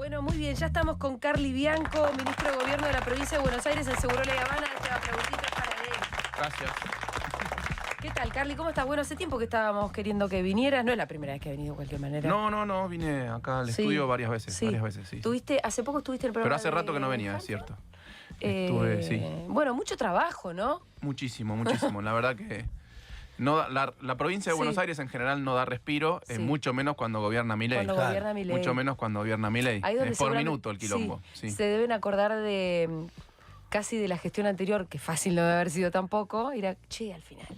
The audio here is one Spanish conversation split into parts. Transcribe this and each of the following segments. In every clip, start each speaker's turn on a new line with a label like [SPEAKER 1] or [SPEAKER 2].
[SPEAKER 1] Bueno, muy bien, ya estamos con Carly Bianco, ministro de Gobierno de la provincia de Buenos Aires, aseguró La Habana. Esta preguntita es para él.
[SPEAKER 2] Gracias.
[SPEAKER 1] ¿Qué tal, Carly? ¿Cómo estás? Bueno, hace tiempo que estábamos queriendo que vinieras. No es la primera vez que has venido de cualquier manera.
[SPEAKER 2] No, vine acá al estudio varias veces. Sí.
[SPEAKER 1] Hace poco estuviste en el programa.
[SPEAKER 2] Pero hace rato que no venía, es cierto. Sí.
[SPEAKER 1] Bueno, mucho trabajo, ¿no?
[SPEAKER 2] Muchísimo. La verdad que no, la provincia de Buenos Aires en general no da respiro, mucho menos cuando gobierna Milei. Mucho menos cuando gobierna Milei. Es por minuto el quilombo.
[SPEAKER 1] Sí. Se deben acordar de casi de la gestión anterior, que fácil no debe haber sido tampoco. Era, al final.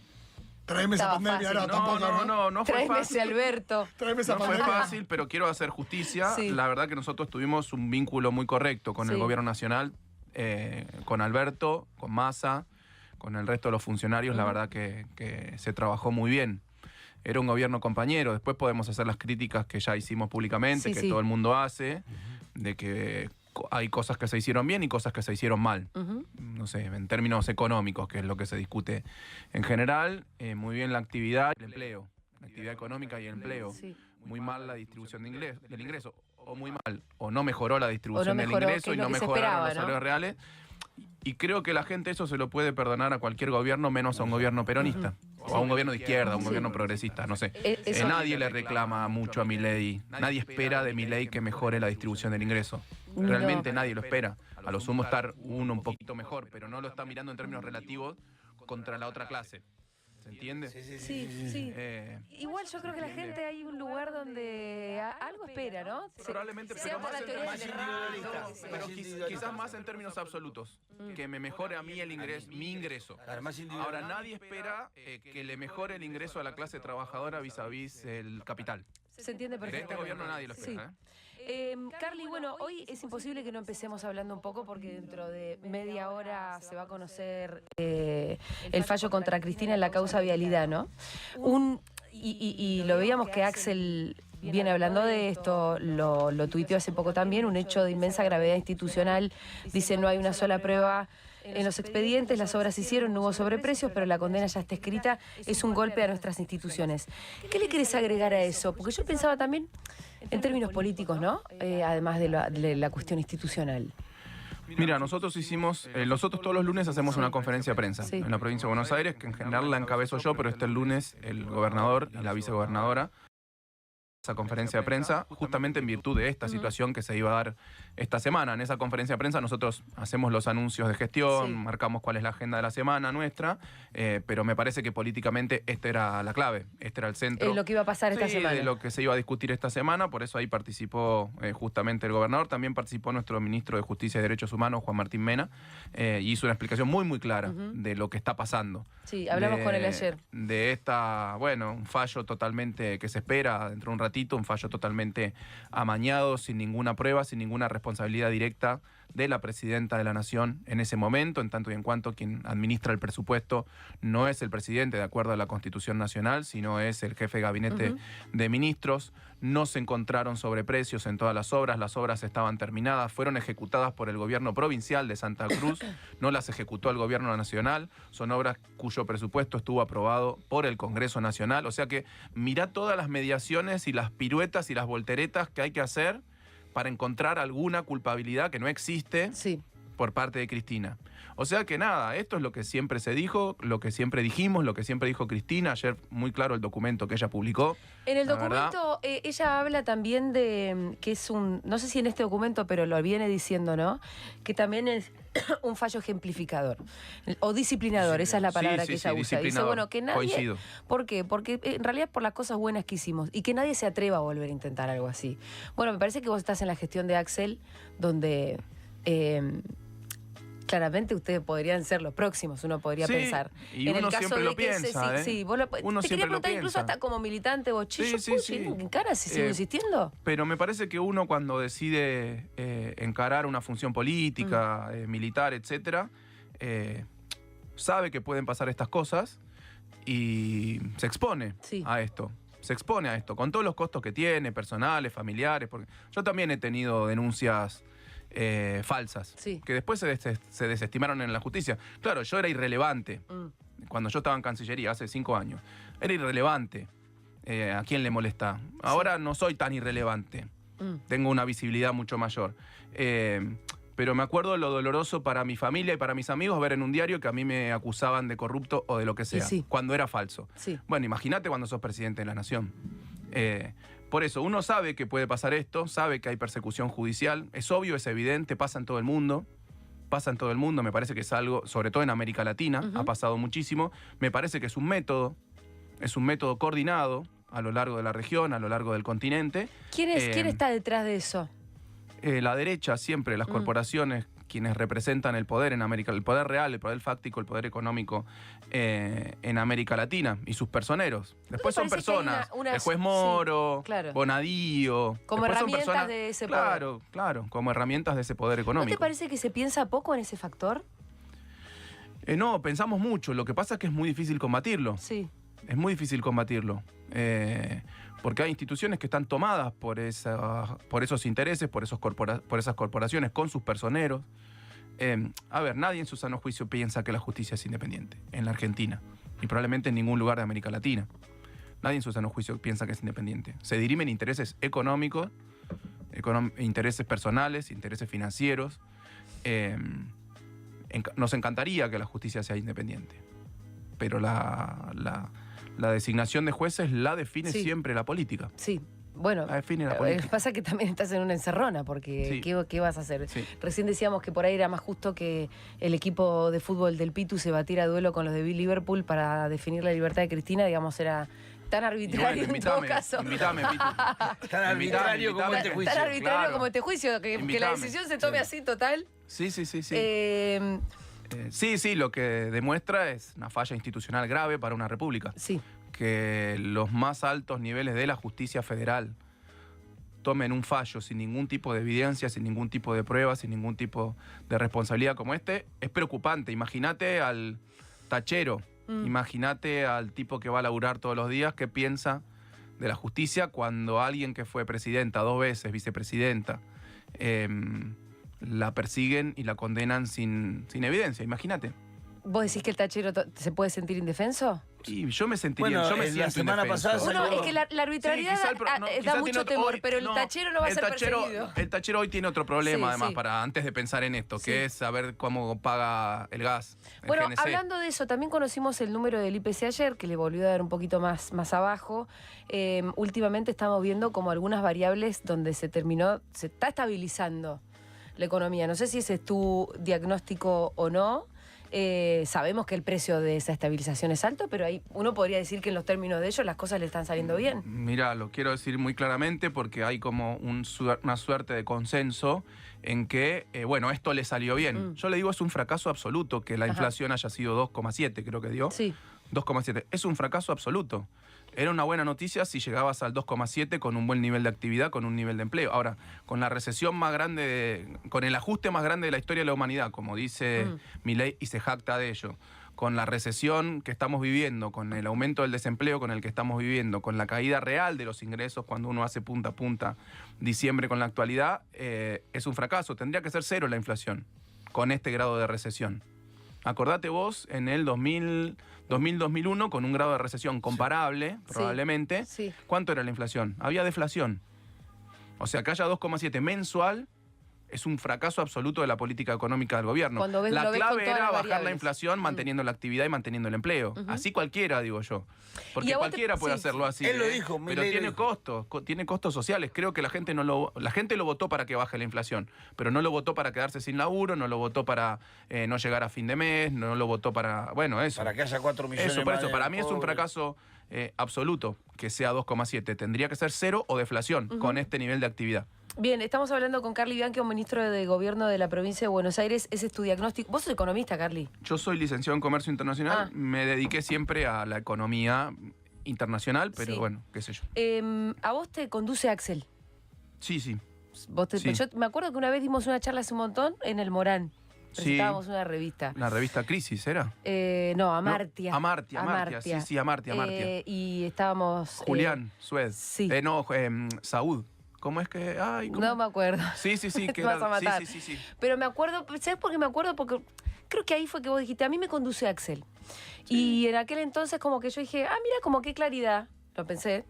[SPEAKER 3] Tráeme esa pandemia,
[SPEAKER 2] no fue
[SPEAKER 1] Tráeme
[SPEAKER 2] fácil.
[SPEAKER 1] ese Alberto.
[SPEAKER 3] Tráeme esa
[SPEAKER 2] no
[SPEAKER 3] pandemia.
[SPEAKER 2] fue fácil, pero quiero hacer justicia. La verdad que nosotros tuvimos un vínculo muy correcto con el gobierno nacional, con Alberto, con Massa, con el resto de los funcionarios. La verdad que se trabajó muy bien. Era un gobierno compañero. Después podemos hacer las críticas que ya hicimos públicamente, todo el mundo hace, de que hay cosas que se hicieron bien y cosas que se hicieron mal. No sé, en términos económicos, que es lo que se discute en general. Muy bien la actividad y el empleo. La actividad económica y el empleo. Muy mal la distribución del ingreso. O muy mal. O no mejoró la distribución del ingreso y no mejoraron los salarios reales. Y creo que la gente eso se lo puede perdonar a cualquier gobierno, menos a un gobierno peronista. O a un gobierno de izquierda, a un gobierno progresista, no sé. Nadie le reclama mucho a Milei. Nadie espera de Milei que mejore la distribución del ingreso. Realmente nadie lo espera. A lo sumo estar uno un poquito mejor, pero no lo está mirando en términos relativos contra la otra clase. ¿Se entiende?
[SPEAKER 1] Sí. Igual yo creo que la gente hay un lugar donde algo espera, ¿no?
[SPEAKER 2] Probablemente, pero quizás más en términos absolutos. Que me mejore a mí mi ingreso. Ahora, nadie espera que le mejore el ingreso a la clase trabajadora vis-a-vis el capital.
[SPEAKER 1] Se entiende perfectamente.
[SPEAKER 2] De este gobierno nadie lo espera.
[SPEAKER 1] Carly, bueno, hoy es imposible que no empecemos hablando un poco porque dentro de media hora se va a conocer el fallo contra Cristina en la causa vialidad, ¿no? Y lo veíamos que Axel viene hablando de esto, lo tuiteó hace poco también, un hecho de inmensa gravedad institucional. Dice, no hay una sola prueba en los expedientes, las obras se hicieron, no hubo sobreprecios, pero la condena ya está escrita, es un golpe a nuestras instituciones. ¿Qué le querés agregar a eso? Porque yo pensaba también en términos políticos, ¿no? Además de la cuestión institucional.
[SPEAKER 2] Mira, nosotros todos los lunes hacemos una conferencia de prensa en la provincia de Buenos Aires, que en general la encabezo yo, pero el lunes el gobernador y la vicegobernadora esa conferencia de prensa justamente en virtud de esta situación que se iba a dar esta semana. En esa conferencia de prensa nosotros hacemos los anuncios de gestión, marcamos cuál es la agenda de la semana nuestra, pero me parece que políticamente esta era la clave, este era el centro.
[SPEAKER 1] Es lo que iba a pasar esta semana.
[SPEAKER 2] De lo que se iba a discutir esta semana, por eso ahí participó justamente el gobernador, también participó nuestro ministro de Justicia y Derechos Humanos, Juan Martín Mena, y hizo una explicación muy clara de lo que está pasando.
[SPEAKER 1] Sí, hablamos con él ayer.
[SPEAKER 2] De un fallo totalmente que se espera dentro de un ratito, un fallo totalmente amañado, sin ninguna prueba, sin ninguna responsabilidad directa de la presidenta de la Nación en ese momento, en tanto y en cuanto quien administra el presupuesto no es el presidente de acuerdo a la Constitución Nacional, sino es el jefe de gabinete de ministros. No se encontraron sobreprecios en todas las obras estaban terminadas, fueron ejecutadas por el gobierno provincial de Santa Cruz, no las ejecutó el gobierno nacional, son obras cuyo presupuesto estuvo aprobado por el Congreso Nacional, o sea que mirá todas las mediaciones y las piruetas y las volteretas que hay que hacer para encontrar alguna culpabilidad que no existe por parte de Cristina. O sea que nada, esto es lo que siempre se dijo, lo que siempre dijimos, lo que siempre dijo Cristina. Ayer muy claro el documento que ella publicó.
[SPEAKER 1] En el documento ella habla también de que es no sé si en este documento, pero lo viene diciendo, ¿no? Que también es un fallo ejemplificador o disciplinador, esa es la palabra que ella usa. Dice, bueno, que nadie...
[SPEAKER 2] Coincido.
[SPEAKER 1] ¿Por qué? Porque en realidad por las cosas buenas que hicimos y que nadie se atreva a volver a intentar algo así. Bueno, me parece que vos estás en la gestión de Axel, donde... claramente ustedes podrían ser los próximos, uno podría pensar.
[SPEAKER 2] Y
[SPEAKER 1] en
[SPEAKER 2] uno
[SPEAKER 1] el caso
[SPEAKER 2] siempre
[SPEAKER 1] de
[SPEAKER 2] lo piensa,
[SPEAKER 1] uno te quería preguntar incluso hasta como militante, vos, yo encara si sigo insistiendo.
[SPEAKER 2] Pero me parece que uno cuando decide encarar una función política, militar, etcétera, sabe que pueden pasar estas cosas y se expone a esto. Se expone a esto, con todos los costos que tiene, personales, familiares, porque yo también he tenido denuncias falsas, que después se desestimaron en la justicia. Claro, yo era irrelevante. Cuando yo estaba en Cancillería, hace 5 años, era irrelevante. ¿A quién le molesta? Ahora no soy tan irrelevante. tengo una visibilidad mucho mayor. Pero me acuerdo lo doloroso para mi familia y para mis amigos ver en un diario que a mí me acusaban de corrupto o de lo que sea, cuando era falso.
[SPEAKER 1] Sí.
[SPEAKER 2] Bueno, imagínate cuando sos presidente de la nación. Por eso, uno sabe que puede pasar esto, sabe que hay persecución judicial, es obvio, es evidente, pasa en todo el mundo. Pasa en todo el mundo, me parece que es algo, sobre todo en América Latina, ha pasado muchísimo. Me parece que es un método coordinado a lo largo de la región, a lo largo del continente.
[SPEAKER 1] ¿Quién está detrás de eso?
[SPEAKER 2] La derecha siempre, las corporaciones, quienes representan el poder en América, el poder real, el poder fáctico, el poder económico en América Latina y sus personeros. Después son personas, el juez Moro, Bonadío.
[SPEAKER 1] Como herramientas de ese poder.
[SPEAKER 2] Claro, como herramientas de ese poder económico.
[SPEAKER 1] ¿No te parece que se piensa poco en ese factor?
[SPEAKER 2] No, pensamos mucho. Lo que pasa es que es muy difícil combatirlo.
[SPEAKER 1] Sí.
[SPEAKER 2] Es muy difícil combatirlo. Porque hay instituciones que están tomadas por esos intereses, por esas corporaciones, con sus personeros. A ver, nadie en su sano juicio piensa que la justicia es independiente en la Argentina y probablemente en ningún lugar de América Latina. Nadie en su sano juicio piensa que es independiente. Se dirimen intereses económicos, intereses personales, intereses financieros. Nos encantaría que la justicia sea independiente, pero la designación de jueces la define siempre la política.
[SPEAKER 1] Sí. Bueno, pasa que también estás en una encerrona, porque ¿qué vas a hacer? Sí. Recién decíamos que por ahí era más justo que el equipo de fútbol del Pitu se batiera a duelo con los de Liverpool para definir la libertad de Cristina, digamos, era tan arbitrario en todo caso.
[SPEAKER 2] Invítame, Pitu.
[SPEAKER 4] Tan arbitrario como este juicio.
[SPEAKER 1] Tan arbitrario como este juicio, que la decisión se tome así total.
[SPEAKER 2] Sí. Sí, lo que demuestra es una falla institucional grave para una república.
[SPEAKER 1] Sí.
[SPEAKER 2] Que los más altos niveles de la justicia federal tomen un fallo sin ningún tipo de evidencia, sin ningún tipo de prueba, sin ningún tipo de responsabilidad como este, es preocupante. Imagínate al tachero, imagínate al tipo que va a laburar todos los días, qué piensa de la justicia cuando alguien que fue presidenta 2 veces, vicepresidenta, la persiguen y la condenan sin evidencia, imagínate.
[SPEAKER 1] ¿Vos decís que el tachero se puede sentir indefenso?
[SPEAKER 2] Sí, yo me sentiría, yo me siento
[SPEAKER 4] la semana pasada
[SPEAKER 1] es que la arbitrariedad da mucho temor, pero el tachero no va a ser perseguido.
[SPEAKER 2] El tachero hoy tiene otro problema, además, antes de pensar en esto, que es saber cómo paga el gas.
[SPEAKER 1] Bueno, hablando de eso, también conocimos el número del IPC ayer, que le volvió a dar un poquito más abajo. Últimamente estamos viendo como algunas variables donde se está estabilizando la economía. No sé si ese es tu diagnóstico o no. Sabemos que el precio de esa estabilización es alto, pero ahí uno podría decir que en los términos de ellos las cosas le están saliendo bien.
[SPEAKER 2] Mira, lo quiero decir muy claramente porque hay como una suerte de consenso en que, esto le salió bien. Yo le digo, es un fracaso absoluto que la inflación haya sido 2,7, creo que dio.
[SPEAKER 1] Sí. 2,7.
[SPEAKER 2] Es un fracaso absoluto. Era una buena noticia si llegabas al 2,7 con un buen nivel de actividad, con un nivel de empleo. Ahora, con la recesión más grande, con el ajuste más grande de la historia de la humanidad, como dice Milei y se jacta de ello, con la recesión que estamos viviendo, con el aumento del desempleo con el que estamos viviendo, con la caída real de los ingresos cuando uno hace punta a punta diciembre con la actualidad, es un fracaso. Tendría que ser 0 la inflación con este grado de recesión. Acordate vos, en el 2000-2001, con un grado de recesión comparable, probablemente, ¿cuánto era la inflación? Había deflación. O sea, que haya 2,7 mensual es un fracaso absoluto de la política económica del gobierno. La clave era bajar la inflación manteniendo la actividad y manteniendo el empleo. Así cualquiera, digo yo. Porque cualquiera puede hacerlo así.
[SPEAKER 4] Él lo dijo.
[SPEAKER 2] Pero tiene costos sociales. Creo que la gente lo votó para que baje la inflación, pero no lo votó para quedarse sin laburo, no lo votó para no llegar a fin de mes, no lo votó para, eso.
[SPEAKER 4] Para que haya 4 millones
[SPEAKER 2] por eso, para mí es un fracaso absoluto que sea 2,7. Tendría que ser 0 o deflación con este nivel de actividad.
[SPEAKER 1] Bien, estamos hablando con Carly Bianchi, ministro de Gobierno de la provincia de Buenos Aires. Ese es tu diagnóstico. ¿Vos sos economista, Carly?
[SPEAKER 2] Yo soy licenciado en Comercio Internacional. Me dediqué siempre a la economía internacional, pero qué sé yo.
[SPEAKER 1] ¿A vos te conduce Axel?
[SPEAKER 2] Sí.
[SPEAKER 1] Yo me acuerdo que una vez dimos una charla hace un montón en el Morán. Presentábamos una revista.
[SPEAKER 2] ¿La revista Crisis era?
[SPEAKER 1] No, Amartya.
[SPEAKER 2] No, Amartya. Sí, Amartya.
[SPEAKER 1] Y estábamos...
[SPEAKER 2] Julián Suez.
[SPEAKER 1] Sí.
[SPEAKER 2] Saúd. ¿Cómo es que...?
[SPEAKER 1] No me acuerdo.
[SPEAKER 2] Sí.
[SPEAKER 1] Que vas a matar. Sí. Pero me acuerdo, ¿sabes por qué me acuerdo? Porque creo que ahí fue que vos dijiste, a mí me conduce Axel. Sí. Y en aquel entonces como que yo dije, mira, como qué claridad. Lo pensé.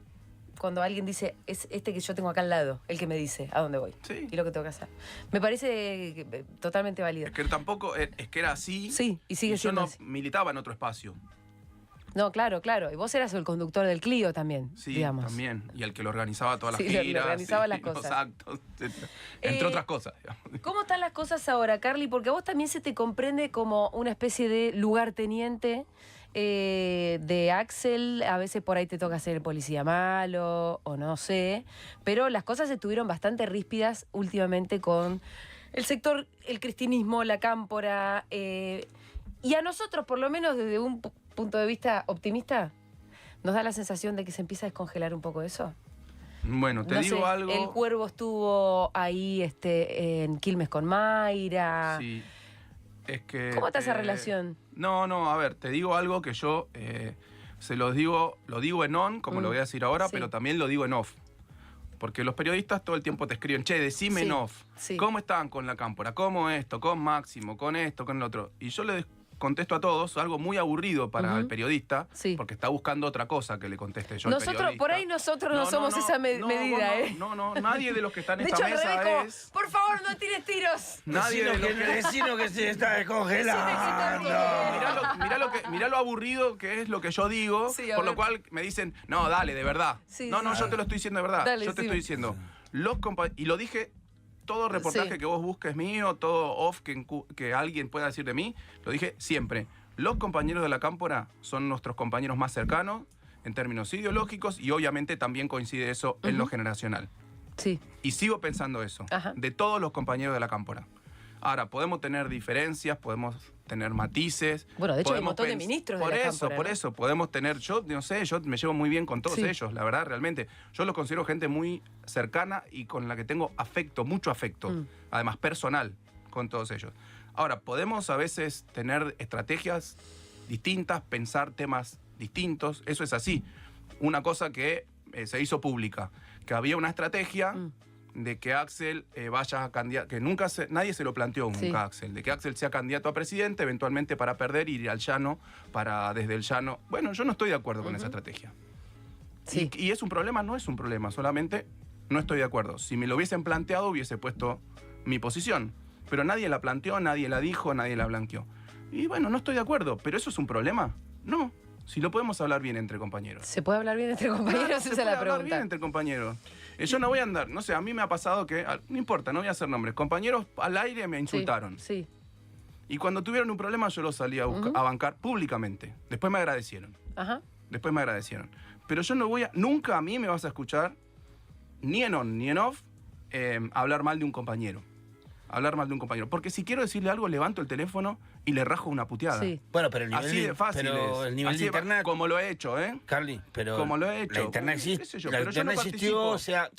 [SPEAKER 1] cuando alguien dice, es este que yo tengo acá al lado, el que me dice a dónde voy
[SPEAKER 2] Sí.
[SPEAKER 1] y lo que tengo que hacer. Me parece totalmente válido.
[SPEAKER 2] Es que tampoco, es que era así.
[SPEAKER 1] Sí, y sigue
[SPEAKER 2] yo
[SPEAKER 1] siendo
[SPEAKER 2] no
[SPEAKER 1] así.
[SPEAKER 2] militaba en otro espacio.
[SPEAKER 1] No, claro. Y vos eras el conductor del Clio también,
[SPEAKER 2] Sí,
[SPEAKER 1] digamos.
[SPEAKER 2] también. Y el que lo organizaba todas
[SPEAKER 1] Sí,
[SPEAKER 2] las
[SPEAKER 1] le
[SPEAKER 2] giras.
[SPEAKER 1] organizaba las
[SPEAKER 2] los
[SPEAKER 1] cosas.
[SPEAKER 2] actos, entre otras cosas. Digamos.
[SPEAKER 1] ¿Cómo están las cosas ahora, Carly? Porque a vos también se te comprende como una especie de lugarteniente de Axel. A veces por ahí te toca ser el policía malo, o no sé. Pero las cosas estuvieron bastante ríspidas últimamente con el sector, el cristinismo, la cámpora. Y a nosotros, por lo menos desde un punto de vista optimista, ¿nos da la sensación de que se empieza a descongelar un poco eso?
[SPEAKER 2] Bueno, te
[SPEAKER 1] No
[SPEAKER 2] digo
[SPEAKER 1] sé,
[SPEAKER 2] algo.
[SPEAKER 1] El Cuervo estuvo ahí en Quilmes con Mayra.
[SPEAKER 2] Sí. Es que.
[SPEAKER 1] ¿Cómo está esa relación?
[SPEAKER 2] No, a ver, te digo algo que yo se lo digo en on, como lo voy a decir ahora,
[SPEAKER 1] Sí.
[SPEAKER 2] pero también lo digo en off. Porque los periodistas todo el tiempo te escriben, che, decime
[SPEAKER 1] Sí,
[SPEAKER 2] en off.
[SPEAKER 1] sí.
[SPEAKER 2] ¿Cómo están con la cámpora? ¿Cómo esto? ¿Con Máximo? ¿Con esto? ¿Con el otro? Y yo les contesto a todos algo muy aburrido para el periodista,
[SPEAKER 1] Sí.
[SPEAKER 2] porque está buscando otra cosa que le conteste yo al
[SPEAKER 1] Nosotros,
[SPEAKER 2] periodista.
[SPEAKER 1] por ahí nosotros no somos esa medida, ¿eh?
[SPEAKER 2] No, nadie de los que están en
[SPEAKER 1] De
[SPEAKER 2] esta
[SPEAKER 1] hecho, al
[SPEAKER 2] mesa
[SPEAKER 1] revés, como,
[SPEAKER 2] es...
[SPEAKER 1] por favor, no tires tiros.
[SPEAKER 2] Nadie de los que...
[SPEAKER 4] Vecino que se está descongelando.
[SPEAKER 2] Mirá lo aburrido que es lo que yo digo,
[SPEAKER 1] Sí, a
[SPEAKER 2] por lo
[SPEAKER 1] ver.
[SPEAKER 2] cual me dicen, no, dale, de verdad.
[SPEAKER 1] Sí,
[SPEAKER 2] no,
[SPEAKER 1] sí.
[SPEAKER 2] yo te lo estoy diciendo de verdad.
[SPEAKER 1] Dale,
[SPEAKER 2] yo te
[SPEAKER 1] decime.
[SPEAKER 2] estoy diciendo, y lo dije, todo reportaje
[SPEAKER 1] Sí.
[SPEAKER 2] que vos busques mío, todo off que alguien pueda decir de mí, lo dije siempre. Los compañeros de la cámpora son nuestros compañeros más cercanos en términos ideológicos y obviamente también coincide eso en lo generacional.
[SPEAKER 1] Sí.
[SPEAKER 2] Y sigo pensando eso,
[SPEAKER 1] Ajá.
[SPEAKER 2] de todos los compañeros de la cámpora. Ahora, podemos tener diferencias, podemos tener matices.
[SPEAKER 1] Bueno, de hecho hay un
[SPEAKER 2] podemos
[SPEAKER 1] montón de ministros de la cámpora,
[SPEAKER 2] Por
[SPEAKER 1] ¿no?
[SPEAKER 2] eso, podemos tener, yo no sé, yo me llevo muy bien con todos
[SPEAKER 1] Sí.
[SPEAKER 2] ellos, la verdad, realmente. Yo los considero gente muy cercana y con la que tengo afecto, mucho afecto, además personal, con todos ellos. Ahora, podemos a veces tener estrategias distintas, pensar temas distintos, eso es así. Una cosa que se hizo pública, que había una estrategia de que Axel vaya a candidato, que nadie se lo planteó nunca
[SPEAKER 1] Sí.
[SPEAKER 2] a Axel, de que Axel sea candidato a presidente, eventualmente para perder, ir al llano, desde el llano. Bueno, yo no estoy de acuerdo con esa estrategia.
[SPEAKER 1] Sí.
[SPEAKER 2] Y es un problema, no es un problema, solamente no estoy de acuerdo. Si me lo hubiesen planteado, hubiese puesto mi posición. Pero nadie la planteó, nadie la dijo, nadie la blanqueó. Y bueno, no estoy de acuerdo, pero ¿eso es un problema? No, si lo podemos hablar bien entre compañeros.
[SPEAKER 1] ¿Se puede hablar bien entre compañeros?
[SPEAKER 2] Claro,
[SPEAKER 1] Esa
[SPEAKER 2] se
[SPEAKER 1] es
[SPEAKER 2] puede
[SPEAKER 1] la
[SPEAKER 2] hablar bien
[SPEAKER 1] pregunta.
[SPEAKER 2] entre compañeros. Yo no voy a andar, no sé, a mí me ha pasado que, no importa, no voy a hacer nombres, compañeros al aire me insultaron.
[SPEAKER 1] Sí.
[SPEAKER 2] Y cuando tuvieron un problema yo los salí a bancar públicamente. Después me agradecieron.
[SPEAKER 1] Ajá.
[SPEAKER 2] Pero yo no voy a, nunca a mí me vas a escuchar, ni en on ni en off, hablar mal de un compañero. Porque si quiero decirle algo, levanto el teléfono y le rajo una puteada.
[SPEAKER 1] Sí.
[SPEAKER 4] Bueno, pero el nivel
[SPEAKER 2] Así de fácil
[SPEAKER 4] pero
[SPEAKER 2] es.
[SPEAKER 4] el nivel
[SPEAKER 2] Así
[SPEAKER 4] de internet,
[SPEAKER 2] como lo he hecho, ¿eh?
[SPEAKER 4] Carly, pero
[SPEAKER 2] Como lo he hecho.
[SPEAKER 4] la internet
[SPEAKER 2] Qué
[SPEAKER 4] existe,
[SPEAKER 2] sé yo,
[SPEAKER 4] la
[SPEAKER 2] pero yo no
[SPEAKER 4] internet existió,
[SPEAKER 2] participo.
[SPEAKER 4] o sea,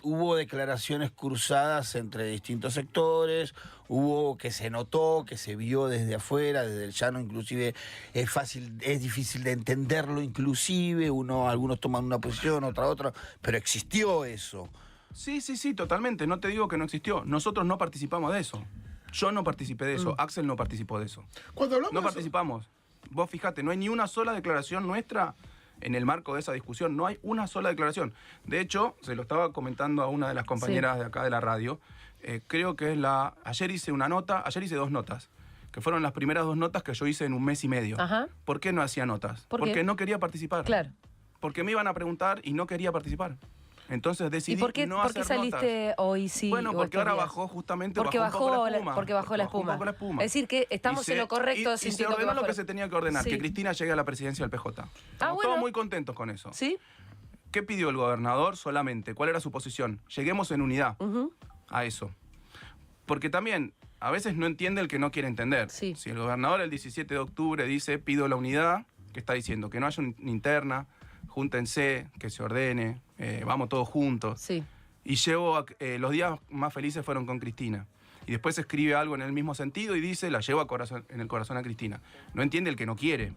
[SPEAKER 4] hubo declaraciones cruzadas entre distintos sectores, hubo que se notó, que se vio desde afuera, desde el llano, inclusive es difícil de entenderlo, inclusive algunos toman una posición, otra, pero existió eso.
[SPEAKER 2] Sí, totalmente. No te digo que no existió. Nosotros no participamos de eso. Yo no participé de eso. Axel no participó de eso.
[SPEAKER 3] Cuando hablamos
[SPEAKER 2] No
[SPEAKER 3] de eso-
[SPEAKER 2] participamos. Vos fijate, no hay ni una sola declaración nuestra en el marco de esa discusión. No hay una sola declaración. De hecho, se lo estaba comentando a una de las compañeras de acá de la radio. Creo que es ayer hice dos notas, que fueron las primeras 2 notas que yo hice en un mes y medio.
[SPEAKER 1] Ajá.
[SPEAKER 2] ¿Por qué no hacía notas?
[SPEAKER 1] ¿Por qué?
[SPEAKER 2] Porque no quería participar.
[SPEAKER 1] Claro.
[SPEAKER 2] Porque me iban a preguntar y no quería participar. Entonces decidí
[SPEAKER 1] ¿Y por qué,
[SPEAKER 2] no
[SPEAKER 1] por
[SPEAKER 2] hacer
[SPEAKER 1] qué saliste
[SPEAKER 2] notas.
[SPEAKER 1] hoy sí?
[SPEAKER 2] Bueno,
[SPEAKER 1] o
[SPEAKER 2] porque
[SPEAKER 1] estos
[SPEAKER 2] ahora
[SPEAKER 1] días?
[SPEAKER 2] bajó justamente
[SPEAKER 1] Porque
[SPEAKER 2] un poco
[SPEAKER 1] bajó
[SPEAKER 2] la espuma.
[SPEAKER 1] porque bajó la
[SPEAKER 2] Bajó un
[SPEAKER 1] espuma.
[SPEAKER 2] poco la espuma.
[SPEAKER 1] Es decir, que estamos
[SPEAKER 2] Y se-
[SPEAKER 1] en lo correcto.
[SPEAKER 2] Y se
[SPEAKER 1] sintiendo
[SPEAKER 2] ordenó
[SPEAKER 1] bajó
[SPEAKER 2] lo que
[SPEAKER 1] la-
[SPEAKER 2] se tenía que ordenar,
[SPEAKER 1] Sí.
[SPEAKER 2] que Cristina llegue a la presidencia del PJ. Estamos
[SPEAKER 1] bueno.
[SPEAKER 2] todos muy contentos con eso.
[SPEAKER 1] ¿Sí?
[SPEAKER 2] ¿Qué pidió el gobernador solamente? ¿Cuál era su posición? Lleguemos en unidad a eso. Porque también a veces no entiende el que no quiere entender.
[SPEAKER 1] Sí.
[SPEAKER 2] Si el gobernador el 17 de octubre dice pido la unidad, ¿qué está diciendo? Que no haya una interna, júntense, que se ordene, vamos todos juntos.
[SPEAKER 1] Sí.
[SPEAKER 2] Y los días más felices fueron con Cristina. Y después escribe algo en el mismo sentido y dice, la llevo en el corazón a Cristina. No entiende el que no quiere.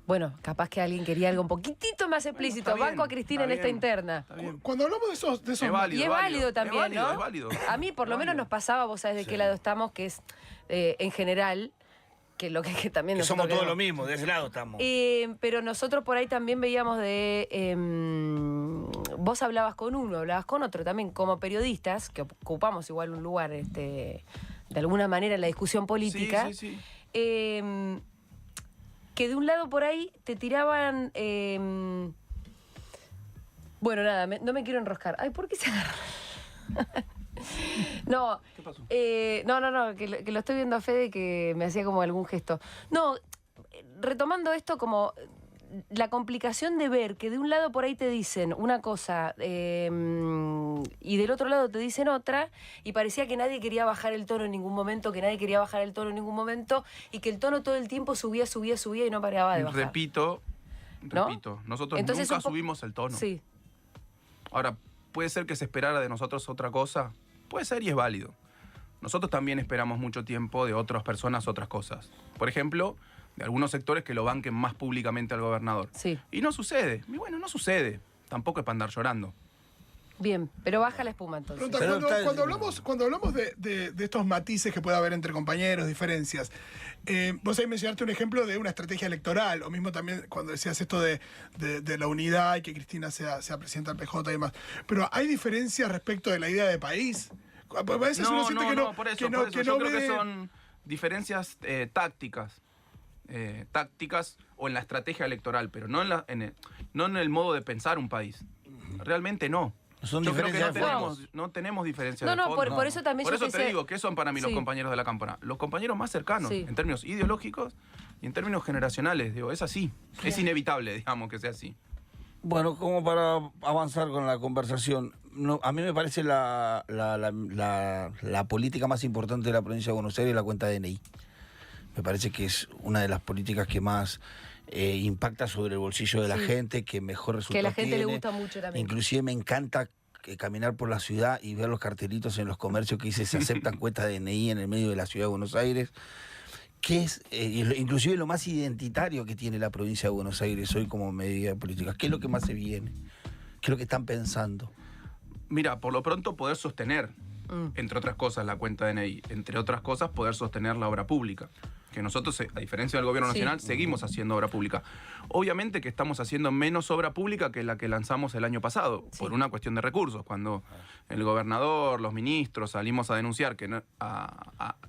[SPEAKER 1] Bueno, capaz que alguien quería algo un poquitito más explícito.
[SPEAKER 2] está bien,
[SPEAKER 1] Banco a Cristina en
[SPEAKER 2] está
[SPEAKER 1] esta
[SPEAKER 2] bien.
[SPEAKER 1] interna.
[SPEAKER 2] Está bien.
[SPEAKER 3] Cuando hablamos de esos
[SPEAKER 2] Es válido.
[SPEAKER 1] Y es válido también,
[SPEAKER 2] es válido,
[SPEAKER 1] ¿no?
[SPEAKER 2] Es válido.
[SPEAKER 1] A mí por lo
[SPEAKER 2] Es
[SPEAKER 1] menos
[SPEAKER 2] válido.
[SPEAKER 1] nos pasaba, vos sabés de qué lado estamos, que es en general que lo que también
[SPEAKER 4] Que somos
[SPEAKER 1] nosotros
[SPEAKER 4] todos lo
[SPEAKER 1] queremos.
[SPEAKER 4] mismo, de ese lado estamos.
[SPEAKER 1] Pero nosotros por ahí también veíamos vos hablabas con uno, hablabas con otro también, como periodistas, que ocupamos igual un lugar, de alguna manera en la discusión política.
[SPEAKER 2] Sí, sí, sí.
[SPEAKER 1] Que de un lado por ahí te tiraban... bueno, nada, no me quiero enroscar. Ay, ¿por qué se agarra? No.
[SPEAKER 2] ¿Qué pasó?
[SPEAKER 1] No, que lo estoy viendo a Fede que me hacía como algún gesto. No, retomando esto como la complicación de ver que de un lado por ahí te dicen una cosa y del otro lado te dicen otra, y parecía que nadie quería bajar el tono en ningún momento, y que el tono todo el tiempo subía y no paraba de bajar.
[SPEAKER 2] Repito,
[SPEAKER 1] ¿No?
[SPEAKER 2] nosotros
[SPEAKER 1] Entonces,
[SPEAKER 2] nunca subimos el tono.
[SPEAKER 1] Sí.
[SPEAKER 2] Ahora, ¿puede ser que se esperara de nosotros otra cosa? Puede ser y es válido. Nosotros también esperamos mucho tiempo de otras personas otras cosas. Por ejemplo, de algunos sectores que lo banquen más públicamente al gobernador.
[SPEAKER 1] Sí.
[SPEAKER 2] Y no sucede. Y bueno, no sucede. Tampoco es para andar llorando.
[SPEAKER 1] Bien, pero baja la espuma entonces.
[SPEAKER 3] Pregunta,
[SPEAKER 4] Pero
[SPEAKER 3] cuando hablamos de estos matices que puede haber entre compañeros, diferencias, vos ahí mencionaste un ejemplo de una estrategia electoral, o mismo también cuando decías esto de la unidad y que Cristina sea presidenta del PJ y demás. Pero ¿hay diferencias respecto de la idea de país? A veces uno siente que no,
[SPEAKER 2] por eso,
[SPEAKER 3] que no,
[SPEAKER 2] por eso.
[SPEAKER 3] que
[SPEAKER 2] Yo
[SPEAKER 3] no
[SPEAKER 2] creo
[SPEAKER 3] ve-
[SPEAKER 2] que son diferencias tácticas. Tácticas o en la estrategia electoral, pero no en el modo de pensar un país. Realmente no.
[SPEAKER 4] Son
[SPEAKER 2] Yo creo que
[SPEAKER 4] diferencias de fondo.
[SPEAKER 2] no tenemos diferencias
[SPEAKER 1] No,
[SPEAKER 2] de
[SPEAKER 1] no,
[SPEAKER 2] fondo.
[SPEAKER 1] por eso también
[SPEAKER 2] Por
[SPEAKER 1] yo
[SPEAKER 2] eso
[SPEAKER 1] te
[SPEAKER 2] te
[SPEAKER 1] decía-
[SPEAKER 2] digo que son para mí los
[SPEAKER 1] Sí.
[SPEAKER 2] compañeros de la campana. Los compañeros más cercanos,
[SPEAKER 1] Sí.
[SPEAKER 2] en términos ideológicos y en términos generacionales. Digo, es así. Es inevitable, digamos, que sea así.
[SPEAKER 4] Bueno, como para avanzar con la conversación, a mí me parece la política más importante de la provincia de Buenos Aires la cuenta DNI. Me parece que es una de las políticas que más impacta sobre el bolsillo de la
[SPEAKER 1] Sí.
[SPEAKER 4] gente, que mejor resultado
[SPEAKER 1] Que a la gente le
[SPEAKER 4] tiene.
[SPEAKER 1] gusta mucho también.
[SPEAKER 4] Inclusive me encanta caminar por la ciudad y ver los cartelitos en los comercios que dice se aceptan cuentas de DNI en el medio de la ciudad de Buenos Aires, que es inclusive lo más identitario que tiene la provincia de Buenos Aires hoy como medida política. ¿Qué es lo que más se viene? ¿Qué es lo que están pensando?
[SPEAKER 2] Mira, por lo pronto poder sostener, entre otras cosas, la cuenta DNI. Entre otras cosas, poder sostener la obra pública. Que nosotros, a diferencia del gobierno
[SPEAKER 1] Sí.
[SPEAKER 2] nacional, seguimos haciendo obra pública. Obviamente que estamos haciendo menos obra pública que la que lanzamos el año pasado,
[SPEAKER 1] Sí.
[SPEAKER 2] por una cuestión de recursos. Cuando el gobernador, los ministros salimos a denunciar que,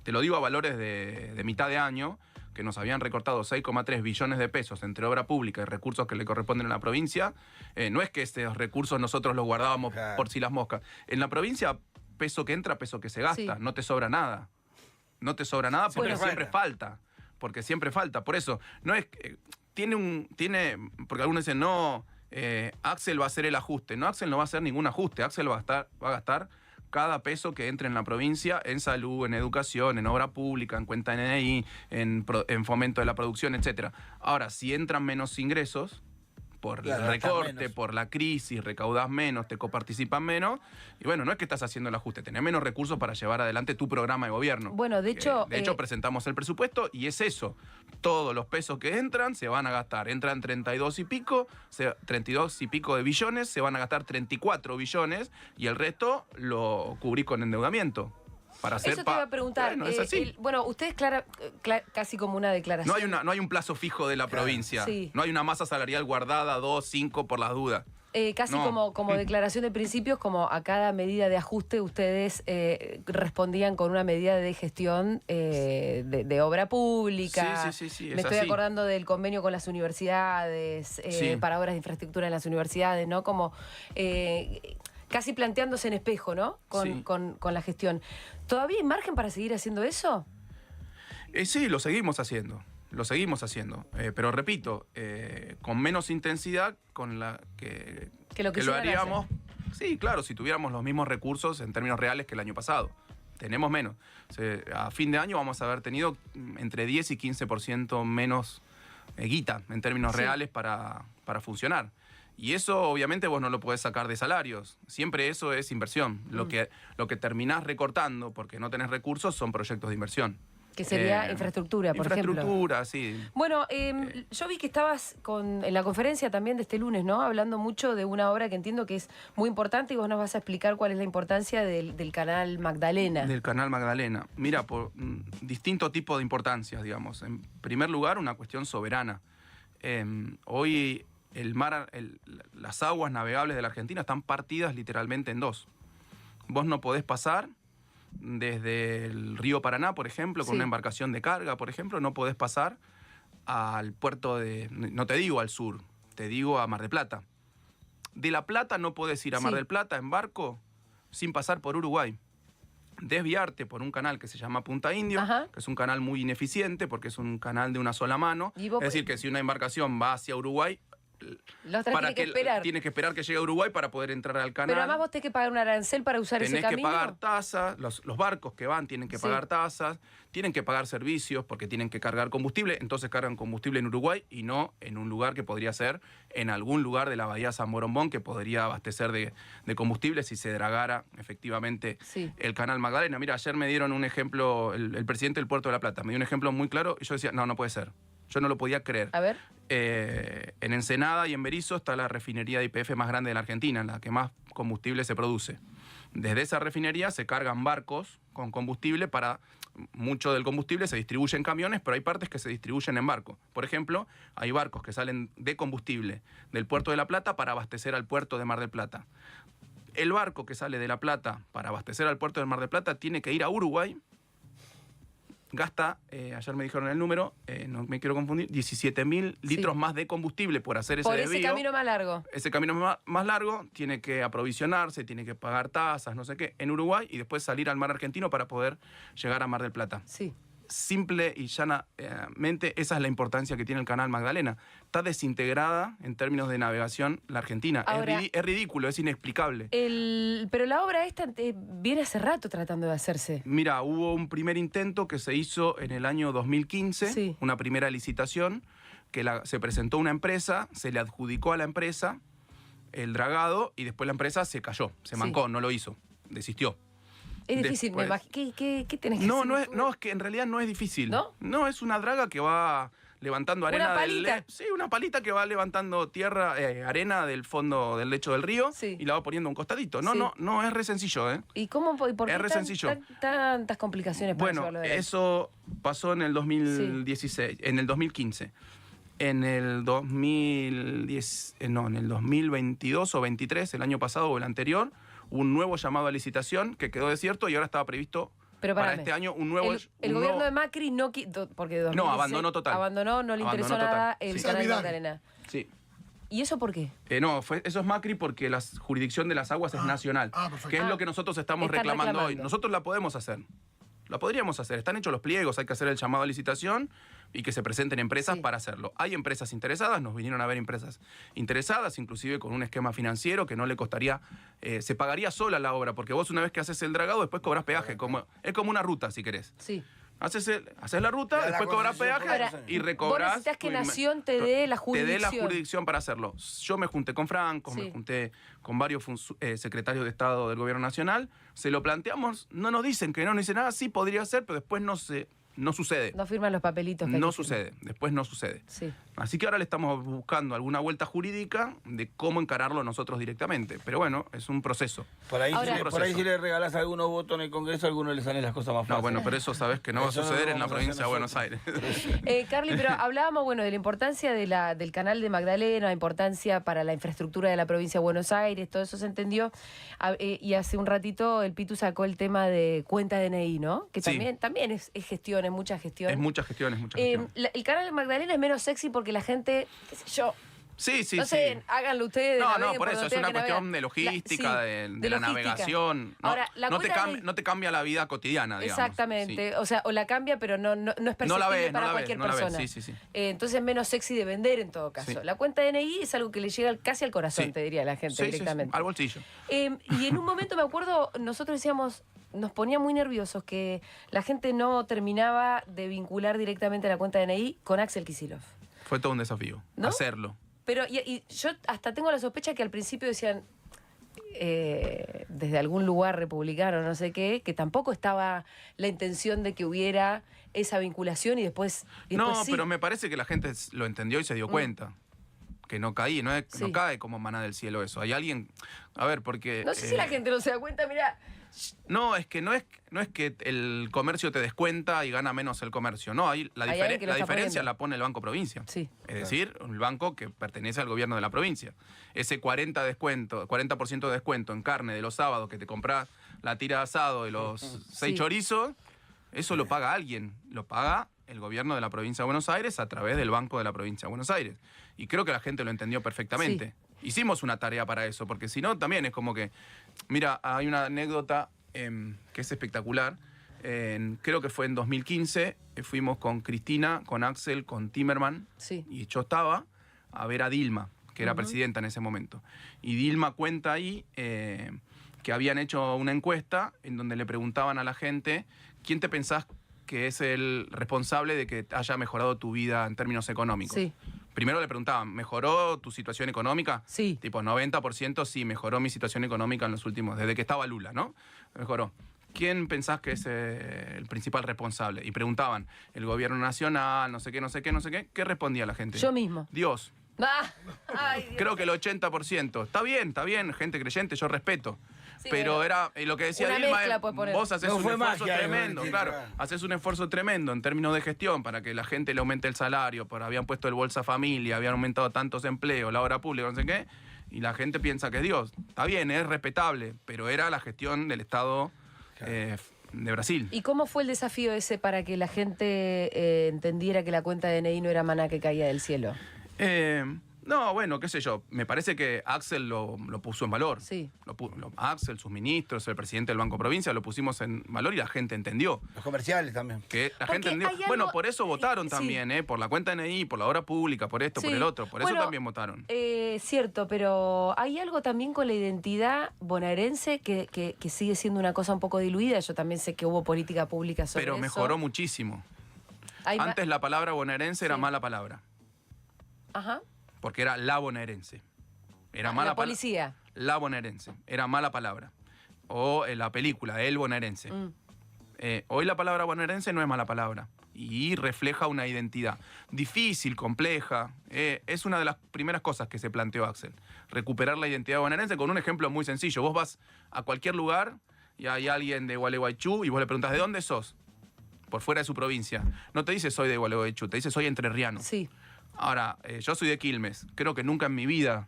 [SPEAKER 2] te lo digo a valores de mitad de año, que nos habían recortado 6,3 billones de pesos entre obra pública y recursos que le corresponden a la provincia, no es que estos recursos nosotros los guardábamos
[SPEAKER 4] Claro.
[SPEAKER 2] por si las moscas. En la provincia, peso que entra, peso que se gasta,
[SPEAKER 1] Sí.
[SPEAKER 2] no te sobra nada. No te sobra nada porque
[SPEAKER 1] Bueno.
[SPEAKER 2] siempre falta. Porque siempre falta. Por eso, no es porque algunos dicen, no, Axel va a hacer el ajuste. No, Axel no va a hacer ningún ajuste. Axel va a gastar cada peso que entre en la provincia en salud, en educación, en obra pública, en cuenta NDI, en fomento de la producción, etcétera. Ahora, si entran menos ingresos, por
[SPEAKER 4] Claro,
[SPEAKER 2] el
[SPEAKER 4] gastás
[SPEAKER 2] recorte,
[SPEAKER 4] menos.
[SPEAKER 2] por la crisis, recaudás menos, te coparticipan menos. Y bueno, no es que estás haciendo el ajuste, tenés menos recursos para llevar adelante tu programa de gobierno.
[SPEAKER 1] Bueno, de hecho,
[SPEAKER 2] presentamos el presupuesto y es eso. Todos los pesos que entran se van a gastar. Entran 32 y pico de billones, se van a gastar 34 billones y el resto lo cubrí con endeudamiento. Para hacer
[SPEAKER 1] eso te iba a preguntar.
[SPEAKER 2] Bueno, es así.
[SPEAKER 1] Ustedes casi como una declaración.
[SPEAKER 2] No hay un plazo fijo de la provincia.
[SPEAKER 1] Sí.
[SPEAKER 2] No hay una masa salarial guardada, 2, 5 por las dudas.
[SPEAKER 1] Casi
[SPEAKER 2] No.
[SPEAKER 1] como declaración de principios, como a cada medida de ajuste ustedes respondían con una medida de gestión de obra pública.
[SPEAKER 2] Sí,
[SPEAKER 1] Me
[SPEAKER 2] es
[SPEAKER 1] estoy
[SPEAKER 2] así.
[SPEAKER 1] acordando del convenio con las universidades,
[SPEAKER 2] Sí.
[SPEAKER 1] para obras de infraestructura en las universidades, ¿no? Como casi planteándose en espejo, ¿no?
[SPEAKER 2] Sí.
[SPEAKER 1] Con la gestión. ¿Todavía hay margen para seguir haciendo eso?
[SPEAKER 2] Sí, lo seguimos haciendo. Pero repito, con menos intensidad con la que
[SPEAKER 1] Que lo
[SPEAKER 2] lo
[SPEAKER 1] quisieran
[SPEAKER 2] haríamos. Sí, claro, si tuviéramos los mismos recursos en términos reales que el año pasado. Tenemos menos. O sea, a fin de año vamos a haber tenido entre 10 y 15% menos guita en términos
[SPEAKER 1] Sí.
[SPEAKER 2] reales para funcionar. Y eso obviamente vos no lo podés sacar de salarios. Siempre eso es inversión. Lo que terminás recortando porque no tenés recursos son proyectos de inversión.
[SPEAKER 1] Que sería infraestructura, por ejemplo.
[SPEAKER 2] Infraestructura, sí.
[SPEAKER 1] Bueno, yo vi que estabas en la conferencia también de este lunes, ¿no? Hablando mucho de una obra que entiendo que es muy importante y vos nos vas a explicar cuál es la importancia del Canal Magdalena.
[SPEAKER 2] Del Canal Magdalena. Mira, por distinto tipo de importancias, digamos. En primer lugar, una cuestión soberana. Hoy el mar, las aguas navegables de la Argentina están partidas literalmente en dos. Vos no podés pasar desde el río Paraná, por ejemplo, con una embarcación de carga, por ejemplo, no podés pasar al puerto de... No te digo al sur, te digo a Mar del Plata. De La Plata no podés ir a Mar del Plata en barco sin pasar por Uruguay. Desviarte por un canal que se llama Punta Indio, que es un canal muy ineficiente porque es un canal de una sola mano. Es decir, que si una embarcación va hacia Uruguay... Tiene que esperar que llegue a Uruguay para poder entrar al canal.
[SPEAKER 1] Pero además vos tenés que pagar un arancel para usar ese camino.
[SPEAKER 2] Tenés que pagar tasas, los barcos que van tienen que pagar tasas, tienen que pagar servicios porque tienen que cargar combustible, entonces cargan combustible en Uruguay y no en un lugar que podría ser en algún lugar de la bahía San Borombón que podría abastecer de combustible si se dragara efectivamente el Canal Magdalena. Mira, ayer me dieron un ejemplo, el presidente del Puerto de La Plata, me dio un ejemplo muy claro y yo decía, no puede ser. Yo no lo podía creer.
[SPEAKER 1] A ver.
[SPEAKER 2] En Ensenada y en Berisso está la refinería de YPF más grande de la Argentina, la que más combustible se produce. Desde esa refinería se cargan barcos con combustible mucho del combustible se distribuye en camiones, pero hay partes que se distribuyen en barco. Por ejemplo, hay barcos que salen de combustible del Puerto de La Plata para abastecer al puerto de Mar del Plata. El barco que sale de La Plata para abastecer al puerto de Mar del Plata tiene que ir a Uruguay. Gasta, ayer me dijeron el número, no me quiero confundir, 17.000 litros más de combustible por hacer ese desvío.
[SPEAKER 1] Por ese camino más largo.
[SPEAKER 2] Ese camino más largo tiene que aprovisionarse, tiene que pagar tasas, no sé qué, en Uruguay y después salir al mar argentino para poder llegar a Mar del Plata.
[SPEAKER 1] Sí.
[SPEAKER 2] Simple y llanamente, esa es la importancia que tiene el Canal Magdalena. Está desintegrada en términos de navegación la Argentina.
[SPEAKER 1] Ahora,
[SPEAKER 2] es ridículo, es inexplicable.
[SPEAKER 1] Pero la obra esta viene hace rato tratando de hacerse.
[SPEAKER 2] Mira, hubo un primer intento que se hizo en el año 2015, una primera licitación, que se presentó una empresa, se le adjudicó a la empresa el dragado y después la empresa se cayó, se mancó, no lo hizo, desistió.
[SPEAKER 1] Es difícil, me imagino. ¿Qué tenés que hacer?
[SPEAKER 2] No, es que en realidad no es difícil.
[SPEAKER 1] ¿No?
[SPEAKER 2] No, es una draga que va levantando arena.
[SPEAKER 1] ¿Una palita?
[SPEAKER 2] Sí, una palita que va levantando arena del fondo del lecho del río y la va poniendo a un costadito. No, es re sencillo, ¿eh?
[SPEAKER 1] ¿Y por qué tantas complicaciones para llevarlo adelante?
[SPEAKER 2] Eso pasó en el 2016, en el 2015. En el 2022 o 23, el año pasado o el anterior, un nuevo llamado a licitación que quedó desierto y ahora estaba previsto para este año un nuevo...
[SPEAKER 1] El gobierno de Macri no porque 2016
[SPEAKER 2] abandonó total.
[SPEAKER 1] Abandonó, no le interesó nada el Canal Magdalena.
[SPEAKER 2] Sí.
[SPEAKER 1] ¿Y eso por qué?
[SPEAKER 2] Eso es Macri porque la jurisdicción de las aguas es nacional, que es lo que nosotros estamos reclamando hoy. Nosotros la podemos hacer. La podríamos hacer. Están hechos los pliegos, hay que hacer el llamado a licitación y que se presenten empresas para hacerlo. Hay empresas interesadas, nos vinieron a ver empresas interesadas, inclusive con un esquema financiero que no le costaría, se pagaría sola la obra, porque vos una vez que haces el dragado, después cobras peaje. Es como una ruta, si querés.
[SPEAKER 1] Sí.
[SPEAKER 2] Haces la ruta, después cobras peaje y recobras.
[SPEAKER 1] Vos necesitas que Nación te dé la jurisdicción.
[SPEAKER 2] Te dé la jurisdicción para hacerlo. Yo me junté con Franco, me junté con varios secretarios de Estado del Gobierno Nacional, se lo planteamos, no nos dicen que no, nos dicen, sí, podría ser, pero después no sucede.
[SPEAKER 1] No firman los papelitos.
[SPEAKER 2] No sucede, después no sucede.
[SPEAKER 1] Sí.
[SPEAKER 2] Así que ahora le estamos buscando alguna vuelta jurídica de cómo encararlo nosotros directamente. Pero bueno, es un proceso.
[SPEAKER 4] Por ahí si le regalás algunos votos en el Congreso, a algunos les salen las cosas más fáciles.
[SPEAKER 2] No, bueno, pero eso sabes que no va a suceder en la provincia de Buenos Aires.
[SPEAKER 1] Carly, pero hablábamos de la importancia del Canal de Magdalena, la importancia para la infraestructura de la provincia de Buenos Aires, todo eso se entendió. Y hace un ratito el Pitu sacó el tema de cuenta DNI, ¿no? Que también es gestión, es mucha gestión.
[SPEAKER 2] Es mucha gestión, gestión.
[SPEAKER 1] El Canal de Magdalena es menos sexy porque la gente, qué sé yo...
[SPEAKER 2] Sí.
[SPEAKER 1] No sé, háganlo ustedes.
[SPEAKER 2] No, por eso, es una cuestión de logística, de la navegación. Ahora, no te cambia la vida cotidiana, digamos.
[SPEAKER 1] Exactamente, sí. O la cambia, pero no es perceptible para cualquier persona.
[SPEAKER 2] Sí.
[SPEAKER 1] Entonces es menos sexy de vender en todo caso. Sí. La cuenta DNI es algo que le llega casi al corazón, te diría la gente directamente.
[SPEAKER 2] Sí, al bolsillo.
[SPEAKER 1] Y en un momento me acuerdo, nosotros decíamos... Nos ponía muy nerviosos que la gente no terminaba de vincular directamente la cuenta DNI con Axel Kicillof.
[SPEAKER 2] Fue todo un desafío, hacerlo.
[SPEAKER 1] Pero y yo hasta tengo la sospecha que al principio decían, desde algún lugar republicano, no sé qué, que tampoco estaba la intención de que hubiera esa vinculación y después
[SPEAKER 2] No,
[SPEAKER 1] sí.
[SPEAKER 2] pero me parece que la gente lo entendió y se dio cuenta. Que no caí, no cae como maná del cielo eso. Hay alguien, a ver, porque...
[SPEAKER 1] No sé si la gente no se da cuenta, mirá.
[SPEAKER 2] No, es que no es que el comercio te descuenta y gana menos el comercio. No, la diferencia la pone el Banco Provincia.
[SPEAKER 1] Sí.
[SPEAKER 2] Es decir, un banco que pertenece al gobierno de la provincia. Ese 40% de descuento en carne de los sábados que te compras la tira de asado y los 6 chorizos, eso lo paga alguien. Lo paga el gobierno de la provincia de Buenos Aires a través del Banco de la Provincia de Buenos Aires. Y creo que la gente lo entendió perfectamente. Sí. Hicimos una tarea para eso, porque si no, también es como que... Mira, hay una anécdota que es espectacular. Creo que fue en 2015, fuimos con Cristina, con Axel, con Timerman, y yo estaba a ver a Dilma, que era presidenta en ese momento. Y Dilma cuenta ahí que habían hecho una encuesta en donde le preguntaban a la gente, ¿quién te pensás que es el responsable de que haya mejorado tu vida en términos económicos?
[SPEAKER 1] Sí.
[SPEAKER 2] Primero le preguntaban, ¿mejoró tu situación económica?
[SPEAKER 1] Sí.
[SPEAKER 2] Tipo 90% sí, mejoró mi situación económica en los últimos, desde que estaba Lula, ¿no? Mejoró. ¿Quién pensás que es el principal responsable? Y preguntaban, el gobierno nacional, no sé qué, no sé qué, no sé qué. ¿Qué respondía la gente?
[SPEAKER 1] Yo mismo.
[SPEAKER 2] Dios.
[SPEAKER 1] Ay, Dios.
[SPEAKER 2] Creo que el 80%. Está bien, gente creyente, yo respeto. Sí, pero era lo que decía Dilma, vos haces un esfuerzo tremendo, claro, haces un esfuerzo tremendo en términos de gestión para que la gente le aumente el salario, habían puesto el Bolsa Familia, habían aumentado tantos empleos, la obra pública, no sé qué, y la gente piensa que es Dios. Está bien, es respetable, pero era la gestión del Estado de Brasil.
[SPEAKER 1] ¿Y cómo fue el desafío ese para que la gente entendiera que la cuenta de DNI no era maná que caía del cielo?
[SPEAKER 2] No, bueno, qué sé yo. Me parece que Axel lo puso en valor.
[SPEAKER 1] Sí.
[SPEAKER 2] Axel, sus ministros, el presidente del Banco Provincia, lo pusimos en valor y la gente entendió.
[SPEAKER 4] Los comerciales también.
[SPEAKER 2] Que la gente entendió. Bueno, por eso votaron también, por la cuenta DNI, por la obra pública, por esto, por el otro. Por eso también votaron.
[SPEAKER 1] Cierto, pero hay algo también con la identidad bonaerense que sigue siendo una cosa un poco diluida. Yo también sé que hubo política pública sobre eso.
[SPEAKER 2] Pero mejoró muchísimo. Antes la palabra bonaerense era mala palabra.
[SPEAKER 1] Ajá.
[SPEAKER 2] Porque era la bonaerense. Era mala
[SPEAKER 1] la policía.
[SPEAKER 2] La bonaerense. Era mala palabra. O la película, el bonaerense. Hoy la palabra bonaerense no es mala palabra. Y refleja una identidad difícil, compleja. Es una de las primeras cosas que se planteó Axel. Recuperar la identidad bonaerense con un ejemplo muy sencillo. Vos vas a cualquier lugar y hay alguien de Gualeguaychú y vos le preguntás, ¿de dónde sos? Por fuera de su provincia. No te dice soy de Gualeguaychú, te dice soy entrerriano.
[SPEAKER 1] Sí.
[SPEAKER 2] Ahora, yo soy de Quilmes. Creo que nunca en mi vida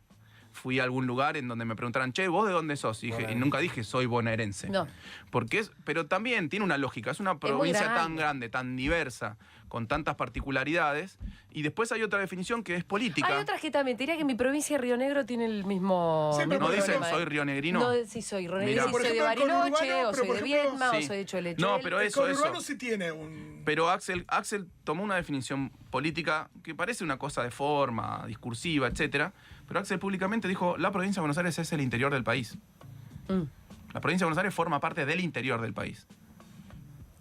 [SPEAKER 2] fui a algún lugar en donde me preguntaran, che, ¿vos de dónde sos? Y nunca dije, soy bonaerense.
[SPEAKER 1] No.
[SPEAKER 2] Pero también tiene una lógica. Es una provincia tan grande, tan diversa, con tantas particularidades. Y después hay otra definición que es política.
[SPEAKER 1] Hay otras que también. Te diría que mi provincia de Río Negro tiene el mismo...
[SPEAKER 2] Sí, no dicen soy rionegrino.
[SPEAKER 1] No, sí soy rionegrino. Soy de Bariloche, o soy de Viedma, o soy de Choleche.
[SPEAKER 2] No, pero eso...
[SPEAKER 3] El conurbano sí tiene un...
[SPEAKER 2] Pero Axel tomó una definición política que parece una cosa de forma, discursiva, etcétera. Pero Axel públicamente dijo, la provincia de Buenos Aires es el interior del país. La provincia de Buenos Aires forma parte del interior del país.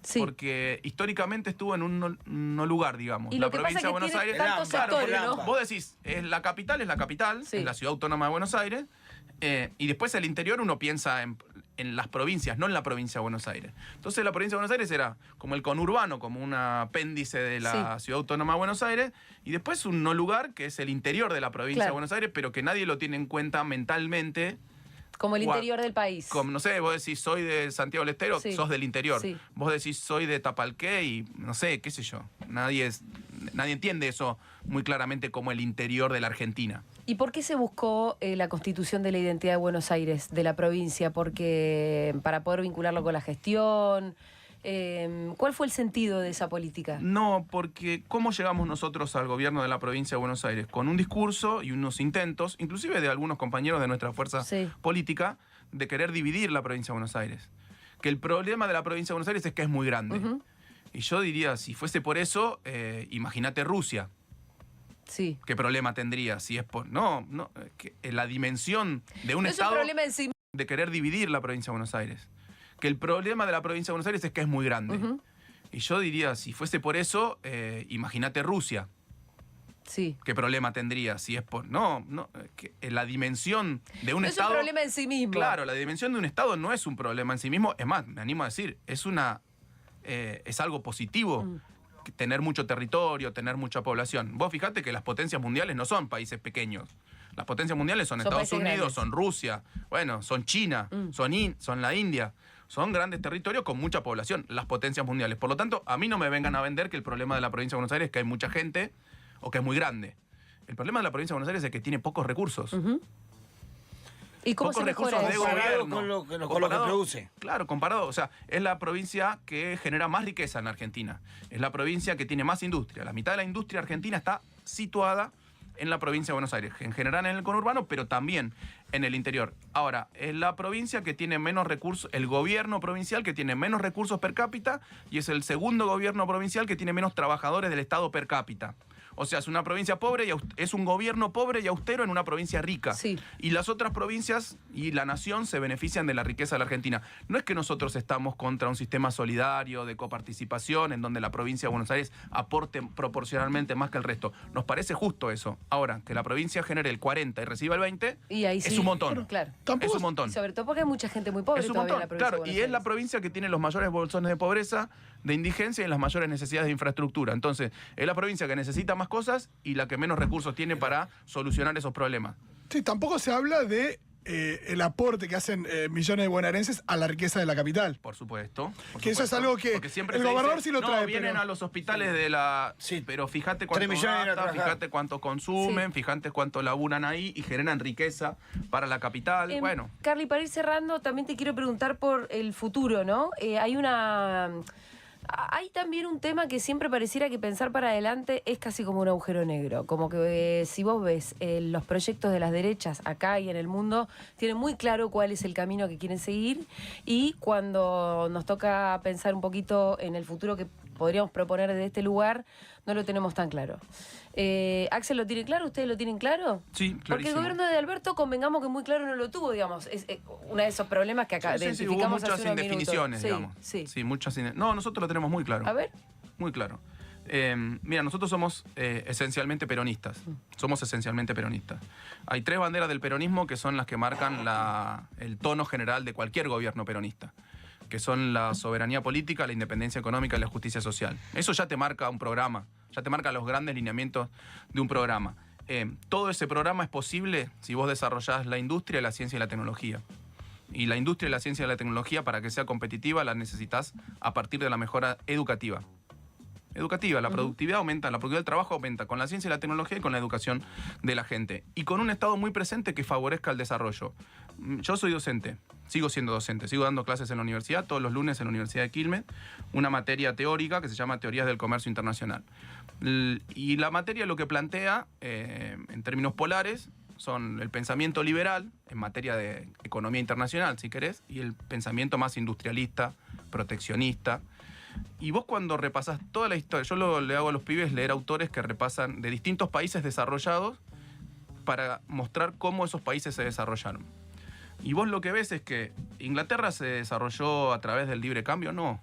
[SPEAKER 1] Sí.
[SPEAKER 2] Porque históricamente estuvo en un no lugar, digamos.
[SPEAKER 1] Y
[SPEAKER 2] la provincia de Buenos Aires...
[SPEAKER 1] ¿no?
[SPEAKER 2] Vos decís, la capital, es la ciudad autónoma de Buenos Aires, y después el interior uno piensa en las provincias, no en la provincia de Buenos Aires. Entonces la provincia de Buenos Aires era como el conurbano, como un apéndice de la ciudad autónoma de Buenos Aires, y después un no lugar, que es el interior de la provincia de Buenos Aires, pero que nadie lo tiene en cuenta mentalmente.
[SPEAKER 1] Como el interior del país.
[SPEAKER 2] Como, no sé, vos decís soy de Santiago del Estero, sos del interior. Sí. Vos decís soy de Tapalqué y no sé, qué sé yo. Nadie entiende eso muy claramente como el interior de la Argentina.
[SPEAKER 1] ¿Y por qué se buscó la constitución de la identidad de Buenos Aires, de la provincia? Porque para poder vincularlo con la gestión... ¿Cuál fue el sentido de esa política?
[SPEAKER 2] No, porque ¿cómo llegamos nosotros al gobierno de la provincia de Buenos Aires? Con un discurso y unos intentos, inclusive de algunos compañeros de nuestra fuerza política, de querer dividir la provincia de Buenos Aires. Que el problema de la provincia de Buenos Aires es que es muy grande. Y yo diría, si fuese por eso, imagínate Rusia.
[SPEAKER 1] Sí.
[SPEAKER 2] ¿Qué problema tendría? Si es por... No, que la dimensión de un Estado...
[SPEAKER 1] Es un problema en sí.
[SPEAKER 2] De querer dividir la provincia de Buenos Aires. Que el problema de la provincia de Buenos Aires es que es muy grande. Y yo diría, si fuese por eso, imagínate Rusia.
[SPEAKER 1] Sí.
[SPEAKER 2] ¿Qué problema tendría si es por...? No, que la dimensión de un
[SPEAKER 1] no
[SPEAKER 2] Estado...
[SPEAKER 1] es un problema en sí mismo.
[SPEAKER 2] Claro, la dimensión de un Estado no es un problema en sí mismo. Es más, me animo a decir, es algo positivo tener mucho territorio, tener mucha población. Vos fijate que las potencias mundiales no son países pequeños. Las potencias mundiales son Estados Unidos, grandes. Son Rusia, bueno, son China, son la India. Son grandes territorios con mucha población, las potencias mundiales. Por lo tanto, a mí no me vengan a vender que el problema de la provincia de Buenos Aires es que hay mucha gente o que es muy grande. El problema de la provincia de Buenos Aires es que tiene pocos recursos.
[SPEAKER 1] ¿Y cómo
[SPEAKER 2] pocos
[SPEAKER 1] se mejora
[SPEAKER 2] recursos
[SPEAKER 1] eso?
[SPEAKER 2] de gobierno.
[SPEAKER 4] Con lo que produce.
[SPEAKER 2] Claro, comparado. O sea, es la provincia que genera más riqueza en Argentina. Es la provincia que tiene más industria. La mitad de la industria argentina está situada en la provincia de Buenos Aires, en general en el conurbano, pero también en el interior. Ahora, es la provincia que tiene menos recursos, el gobierno provincial que tiene menos recursos per cápita y es el segundo gobierno provincial que tiene menos trabajadores del Estado per cápita. O sea, es una provincia pobre y es un gobierno pobre y austero en una provincia rica.
[SPEAKER 1] Sí.
[SPEAKER 2] Y las otras provincias y la nación se benefician de la riqueza de la Argentina. No es que nosotros estamos contra un sistema solidario de coparticipación en donde la provincia de Buenos Aires aporte proporcionalmente más que el resto. Nos parece justo eso. Ahora, que la provincia genere el 40 y reciba el 20
[SPEAKER 1] y ahí
[SPEAKER 2] es un montón.
[SPEAKER 1] Claro.
[SPEAKER 2] Es un montón.
[SPEAKER 1] Y sobre todo porque hay mucha gente muy pobre
[SPEAKER 2] Es un
[SPEAKER 1] todavía
[SPEAKER 2] montón,
[SPEAKER 1] en la provincia
[SPEAKER 2] claro,
[SPEAKER 1] de Buenos
[SPEAKER 2] y es la
[SPEAKER 1] Aires.
[SPEAKER 2] provincia que tiene los mayores bolsones de pobreza, de indigencia y las mayores necesidades de infraestructura. Entonces, es la provincia que necesita más cosas y la que menos recursos tiene para solucionar esos problemas.
[SPEAKER 3] Sí, tampoco se habla de el aporte que hacen millones de bonaerenses a la riqueza de la capital.
[SPEAKER 2] Por supuesto.
[SPEAKER 3] Que eso es algo que
[SPEAKER 2] siempre
[SPEAKER 3] el
[SPEAKER 2] se
[SPEAKER 3] gobernador
[SPEAKER 2] dice,
[SPEAKER 3] sí lo trae.
[SPEAKER 2] No, vienen a los hospitales de la...
[SPEAKER 4] Sí.
[SPEAKER 2] Pero fíjate
[SPEAKER 4] 3
[SPEAKER 2] cuánto
[SPEAKER 4] millones
[SPEAKER 2] gastan, fíjate cuánto consumen,
[SPEAKER 1] Sí.
[SPEAKER 2] fíjate cuánto laburan ahí y generan riqueza para la capital. Bueno.
[SPEAKER 1] Carly, para ir cerrando, también te quiero preguntar por el futuro, ¿no? Hay también un tema que siempre pareciera que pensar para adelante es casi como un agujero negro. Como que si vos ves los proyectos de las derechas acá y en el mundo, tienen muy claro cuál es el camino que quieren seguir. Y cuando nos toca pensar un poquito en el futuro que podríamos proponer desde este lugar, no lo tenemos tan claro. ¿Axel lo tiene claro? ¿Ustedes lo tienen claro?
[SPEAKER 2] Sí, clarísimo.
[SPEAKER 1] Porque el gobierno de Alberto, convengamos que muy claro no lo tuvo, digamos. Es uno de esos problemas que acá
[SPEAKER 2] Sí,
[SPEAKER 1] identificamos
[SPEAKER 2] hubo muchas
[SPEAKER 1] hace unos
[SPEAKER 2] indefiniciones,
[SPEAKER 1] minutos.
[SPEAKER 2] digamos.
[SPEAKER 1] Sí.
[SPEAKER 2] Muchas No, nosotros lo tenemos muy claro.
[SPEAKER 1] A ver.
[SPEAKER 2] Muy claro. Mira, nosotros somos esencialmente peronistas. Somos esencialmente peronistas. Hay 3 banderas del peronismo que son las que marcan el tono general de cualquier gobierno peronista, que son la soberanía política, la independencia económica y la justicia social. Eso ya te marca un programa, ya te marca los grandes lineamientos de un programa. Todo ese programa es posible si vos desarrollás la industria, la ciencia y la tecnología. Y la industria, la ciencia y la tecnología, para que sea competitiva, la necesitas a partir de la mejora educativa. La productividad aumenta, la productividad del trabajo aumenta con la ciencia y la tecnología y con la educación de la gente. Y con un Estado muy presente que favorezca el desarrollo. Yo soy docente, sigo siendo docente, sigo dando clases en la universidad, todos los lunes en la Universidad de Quilmes, una materia teórica que se llama Teorías del Comercio Internacional. Y la materia lo que plantea, en términos polares, son el pensamiento liberal, en materia de economía internacional, si querés, y el pensamiento más industrialista, proteccionista. Y vos cuando repasás toda la historia, yo le hago a los pibes leer autores que repasan de distintos países desarrollados para mostrar cómo esos países se desarrollaron. Y vos lo que ves es que Inglaterra se desarrolló a través del libre cambio, no.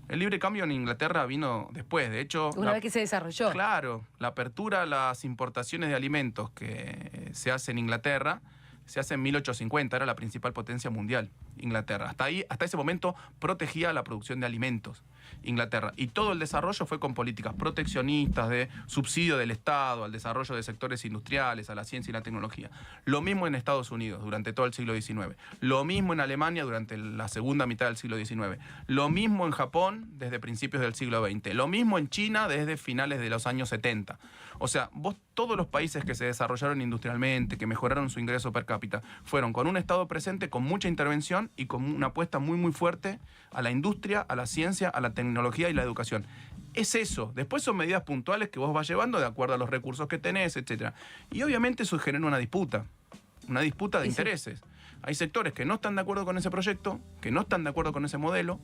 [SPEAKER 2] El libre cambio en Inglaterra vino después, de hecho...
[SPEAKER 1] Una vez que se desarrolló.
[SPEAKER 2] Claro, la apertura a las importaciones de alimentos que se hace en Inglaterra se hace en 1850, era la principal potencia mundial, Inglaterra. Hasta ese momento protegía la producción de alimentos, Inglaterra. Y todo el desarrollo fue con políticas proteccionistas, de subsidio del Estado, al desarrollo de sectores industriales, a la ciencia y la tecnología. Lo mismo en Estados Unidos durante todo el siglo XIX. Lo mismo en Alemania durante la segunda mitad del siglo XIX. Lo mismo en Japón desde principios del siglo XX. Lo mismo en China desde finales de los años 70. O sea, todos los países que se desarrollaron industrialmente, que mejoraron su ingreso per cápita, fueron con un Estado presente, con mucha intervención y con una apuesta muy, muy fuerte a la industria, a la ciencia, a la tecnología y la educación. Es eso. Después son medidas puntuales que vos vas llevando de acuerdo a los recursos que tenés, etc. Y obviamente eso genera una disputa de intereses. Hay sectores que no están de acuerdo con ese proyecto, que no están de acuerdo con ese modelo,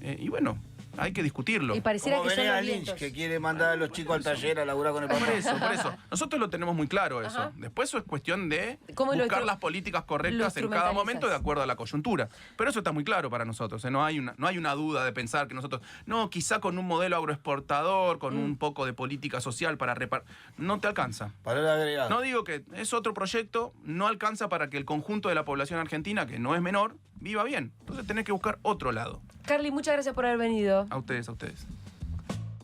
[SPEAKER 2] y bueno, hay que discutirlo.
[SPEAKER 1] Y pareciera
[SPEAKER 4] Como
[SPEAKER 1] que son
[SPEAKER 4] Venega
[SPEAKER 1] los
[SPEAKER 4] Lynch,
[SPEAKER 1] vientos.
[SPEAKER 4] que quiere mandar a los chicos al taller a laburar con el papá.
[SPEAKER 2] Por eso. Nosotros lo tenemos muy claro eso.
[SPEAKER 1] Ajá.
[SPEAKER 2] Después eso es cuestión de
[SPEAKER 1] ¿Cómo lo
[SPEAKER 2] buscar las políticas correctas en cada momento de acuerdo a la coyuntura. Pero eso está muy claro para nosotros. No hay una duda de pensar que nosotros, no, quizá con un modelo agroexportador, con un poco de política social para reparar, no te alcanza.
[SPEAKER 4] Valor agregado.
[SPEAKER 2] No digo que es otro proyecto, no alcanza para que el conjunto de la población argentina, que no es menor, viva bien. Entonces tenés que buscar otro lado.
[SPEAKER 1] Carly, muchas gracias por haber venido.
[SPEAKER 2] A ustedes.